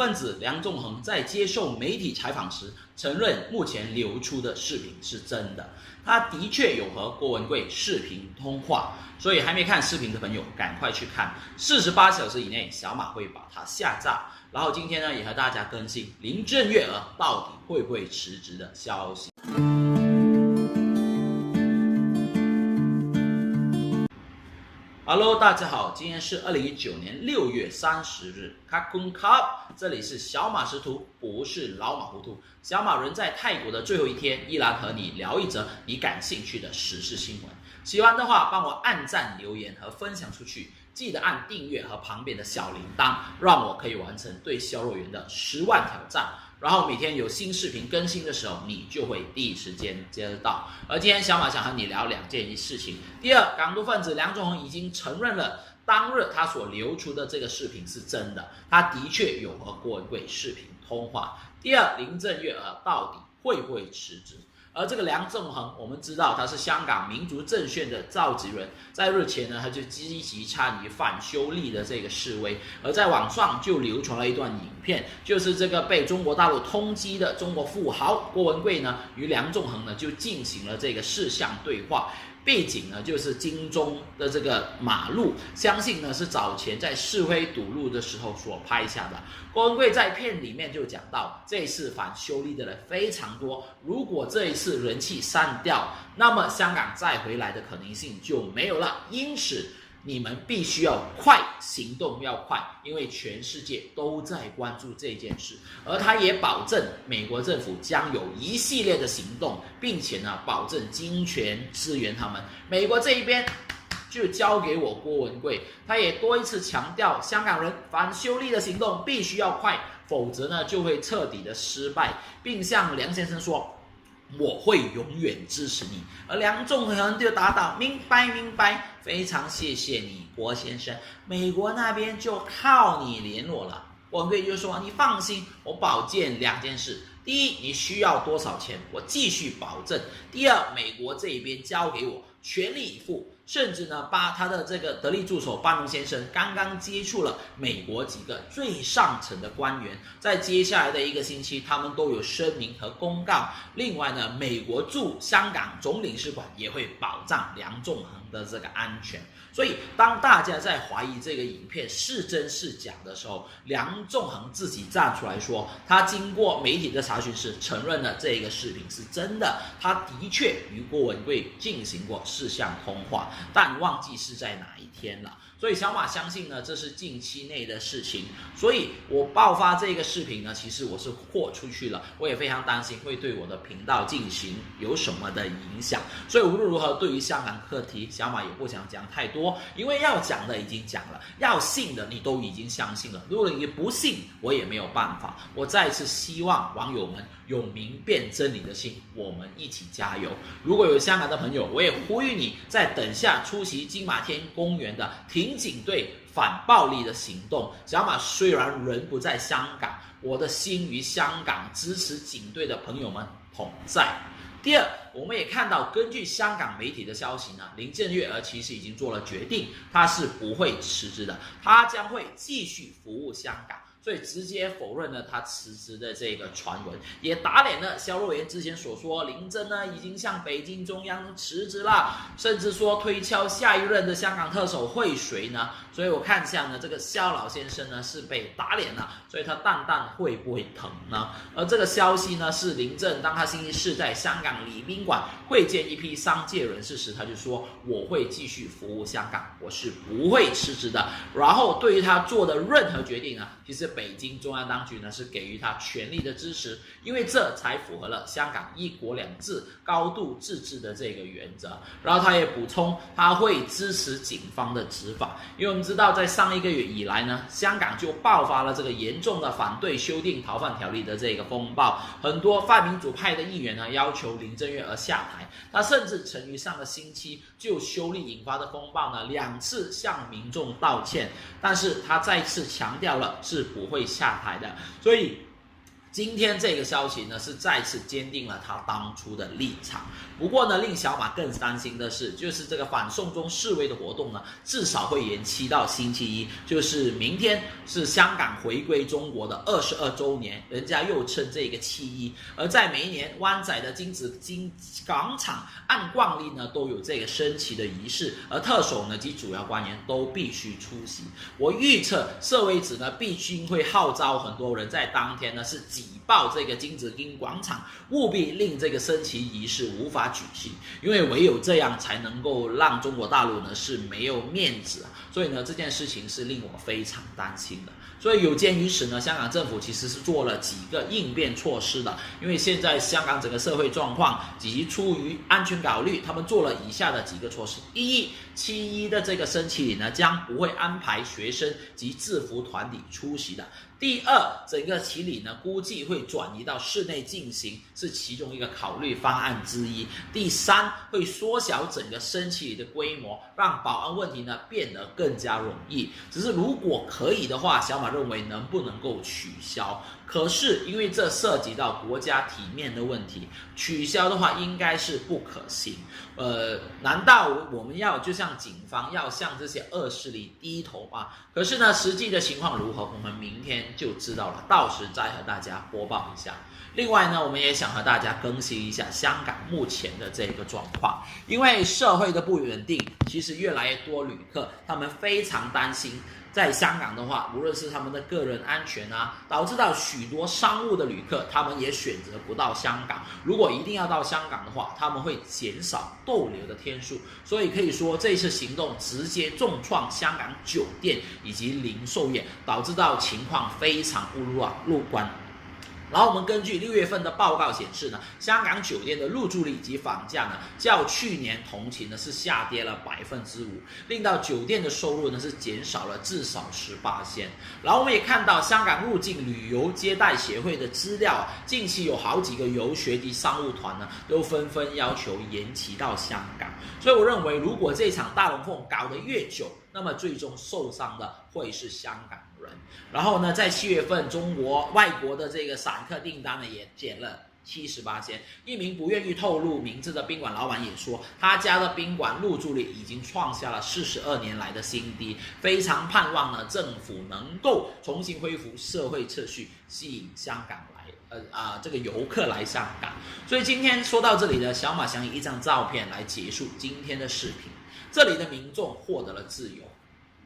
分子梁仲恒在接受媒体采访时承认，目前流出的视频是真的，他的确有和郭文贵视频通话，所以还没看视频的朋友赶快去看，48小时以内小马会把它下架。然后今天呢，也和大家更新林郑月娥到底会不会辞职的消息。Hello， 大家好，今天是2019年6月30日，卡坤卡，这里是小马识途，不是老马糊涂。小马人在泰国的最后一天，依然和你聊一则你感兴趣的时事新闻。喜欢的话，帮我按赞、留言和分享出去，记得按订阅和旁边的小铃铛，让我可以完成对销售员的10万挑战。然后每天有新视频更新的时候，你就会第一时间接得到。而今天小马想和你聊两件事情。第二，港独分子梁仲恒已经承认了当日他所流出的这个视频是真的，他的确有和郭文贵视频通话。第二，林郑月娥到底会不会辞职？而这个梁仲恒，我们知道他是香港民族阵线的召集人，在日前呢，他就积极参与反修例的这个示威，而在网上就流传了一段影片，就是这个被中国大陆通缉的中国富豪郭文贵呢，与梁仲恒呢就进行了这个视像对话。背景呢就是金钟的这个马路，相信呢是早前在示威堵路的时候所拍下的。郭文贵在片里面就讲到，这一次反修例的人非常多，如果这一次人气散掉，那么香港再回来的可能性就没有了。因此你们必须要快，行动要快，因为全世界都在关注这件事。而他也保证美国政府将有一系列的行动，并且呢保证金钱支援他们。美国这一边就交给我郭文贵，他也多一次强调，香港人反修例的行动必须要快，否则呢就会彻底的失败，并向梁先生说，我会永远支持你。而梁仲恒就答道，明白明白，非常谢谢你郭先生，美国那边就靠你联络了。郭文贵就说，你放心，我保证两件事，第一，你需要多少钱我继续保证，第二，美国这边交给我，全力以赴。甚至呢，把他的这个得力助手班农先生刚刚接触了美国几个最上层的官员，在接下来的1个星期，他们都有声明和公告。另外呢，美国驻香港总领事馆也会保障梁仲恒的这个安全。所以，当大家在怀疑这个影片是真是假的时候，梁仲恒自己站出来说，他经过媒体的查询时承认了这个视频是真的，他的确与郭文贵进行过视像通话。但忘记是在哪一天了，所以小马相信呢，这是近期内的事情。所以我爆发这个视频呢，其实我是豁出去了，我也非常担心会对我的频道进行有什么的影响。所以无论如何，对于香港课题，小马也不想讲太多，因为要讲的已经讲了，要信的你都已经相信了。如果你不信，我也没有办法。我再次希望网友们有明辨真理的心，我们一起加油。如果有香港的朋友，我也呼吁你在等下出席金马天公园的挺警队反暴力的行动。小马虽然人不在香港，我的心与香港支持警队的朋友们同在。第二，我们也看到，根据香港媒体的消息呢，林郑月娥其实已经做了决定，她是不会辞职的，她将会继续服务香港。所以直接否认了他辞职的这个传闻，也打脸了肖若元之前所说林郑呢已经向北京中央辞职了，甚至说推敲下一任的香港特首会谁呢？所以我看向呢这个肖老先生呢是被打脸了，所以他蛋蛋会不会疼呢？而这个消息呢是林郑当他星期4在香港礼宾馆会见一批商界人士时，他就说我会继续服务香港，我是不会辞职的。然后对于他做的任何决定呢，其实北京中央当局呢是给予他全力的支持，因为这才符合了香港1国2制高度自治的这个原则。然后他也补充，他会支持警方的执法，因为我们知道在上1个月以来呢，香港就爆发了这个严重的反对修订逃犯条例的这个风暴，很多泛民主派的议员呢要求林郑月娥下台，他甚至曾于上个星期就修例引发的风暴呢2次向民众道歉，但是他再次强调了是不会下台的。所以今天这个消息呢，是再次坚定了他当初的立场。不过呢，令小马更担心的是，就是这个反送中示威的活动呢，至少会延期到星期一，就是明天是香港回归中国的22周年，人家又称这个7·1。而在每一年湾仔的金紫荆广场，按惯例呢，都有这个升旗的仪式，而特首呢及主要官员都必须出席。我预测社会子呢，必须会号召很多人在当天呢是挤爆这个金紫荆广场，务必令这个升旗仪式无法举行，因为唯有这样才能够让中国大陆呢是没有面子啊。所以呢，这件事情是令我非常担心的。所以有鉴于此呢，香港政府其实是做了几个应变措施的，因为现在香港整个社会状况以及出于安全考虑，他们做了以下的几个措施：一，7·1的这个升旗礼呢，将不会安排学生及制服团体出席的。第二，整个旗礼呢，估计会转移到室内进行，是其中一个考虑方案之一。第三，会缩小整个升旗礼的规模，让保安问题呢变得更加容易。只是如果可以的话，小马认为能不能够取消？可是因为这涉及到国家体面的问题，取消的话应该是不可行。难道我们要就像警方要向这些恶势力低头吗？可是呢，实际的情况如何，我们明天就知道了，到时再和大家播报一下。另外呢，我们也想和大家更新一下香港目前的这个状况，因为社会的不稳定，其实越来越多旅客他们非常担心。在香港的话，无论是他们的个人安全啊，导致到许多商务的旅客，他们也选择不到香港。如果一定要到香港的话，他们会减少逗留的天数。所以可以说，这次行动直接重创香港酒店以及零售业，导致到情况非常不乐观。然后我们根据6月份的报告显示呢，香港酒店的入住率以及房价呢，较去年同期呢是下跌了5%，令到酒店的收入呢是减少了至少18%。然后我们也看到香港入境旅游接待协会的资料，近期有好几个游学及商务团呢都纷纷要求延期到香港。所以我认为，如果这场大龙凤搞得越久，那么最终受伤的会是香港人。然后呢，在7月份，外国的这个散客订单呢也减了78%。一名不愿意透露名字的宾馆老板也说，他家的宾馆入住率已经创下了42年来的新低，非常盼望呢政府能够重新恢复社会秩序，吸引香港这个游客来香港。所以今天说到这里呢，小马想以一张照片来结束今天的视频。这里的民众获得了自由，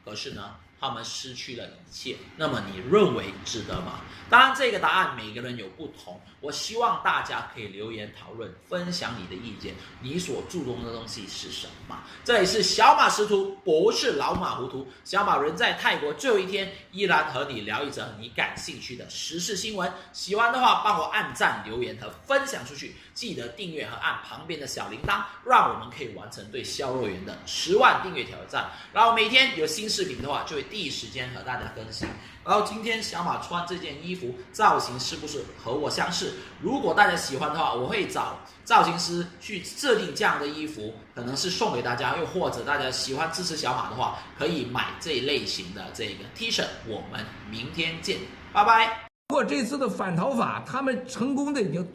可是呢，他们失去了一切。那么你认为值得吗？当然，这个答案每个人有不同。我希望大家可以留言讨论，分享你的意见，你所注重的东西是什么？这里是小马识途，不是老马糊涂。小马人在泰国最后一天，依然和你聊一则你感兴趣的时事新闻。喜欢的话，帮我按赞、留言和分享出去。记得订阅和按旁边的小铃铛，让我们可以完成对销售员的10万订阅挑战。然后每天有新视频的话，就会第一时间和大家更新。然后今天小马穿这件衣服造型是不是和我相似？如果大家喜欢的话，我会找造型师去设定这样的衣服，可能是送给大家，又或者大家喜欢支持小马的话，可以买这一类型的这个 T 恤。我们明天见，拜拜。通过这次的反逃法，他们成功的已经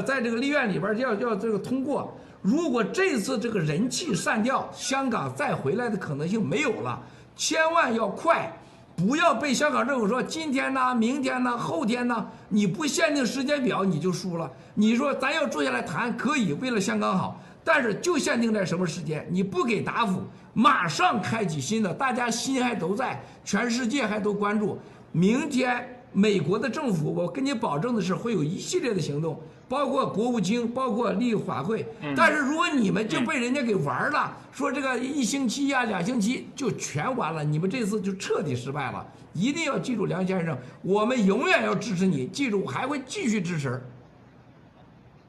在这个立院里边要这个通过。如果这次这个人气散掉，香港再回来的可能性没有了。千万要快，不要被香港政府说今天呢、明天呢、后天呢，你不限定时间表你就输了。你说咱要坐下来谈可以，为了香港好，但是就限定在什么时间，你不给答复，马上开启新的，大家心还都在，全世界还都关注。明天美国的政府，我跟你保证的是会有一系列的行动，包括国务卿，包括立法会。但是如果你们就被人家给玩了，说这个1星期呀、2星期就全完了，你们这次就彻底失败了。一定要记住，梁先生，我们永远要支持你，记住，我还会继续支持。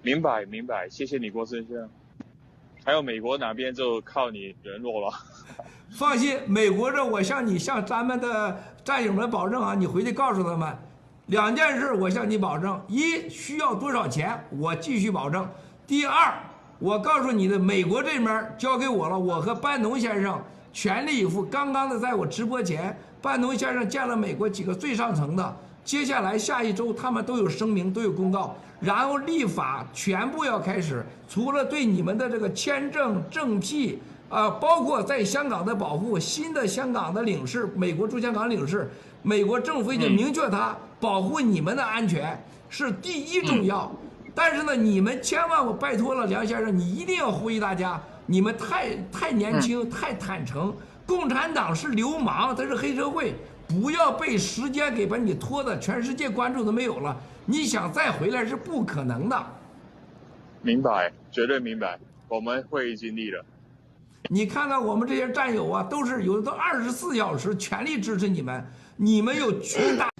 明白，谢谢你，郭先生。还有美国哪边就靠你联络了。放心，美国这我向咱们的战友们保证啊，你回去告诉他们2件事，我向你保证：一，需要多少钱，我继续保证；第二，我告诉你的，美国这边交给我了，我和班农先生全力以赴。刚刚的在我直播前，班农先生见了美国几个最上层的，接下来下一周他们都有声明，都有公告，然后立法全部要开始，除了对你们的这个签证、政批。包括在香港的保护，新的香港的领事，美国驻香港领事，美国政府已经明确他保护你们的安全是第一重要。但是呢，你们千万我拜托了，梁先生，你一定要呼吁大家，你们太年轻，太坦诚。共产党是流氓，他是黑社会，不要被时间给把你拖的全世界关注都没有了，你想再回来是不可能的。明白，绝对明白，我们会尽力的。你看看我们这些战友啊，都是有的都24小时全力支持你们，你们有巨大。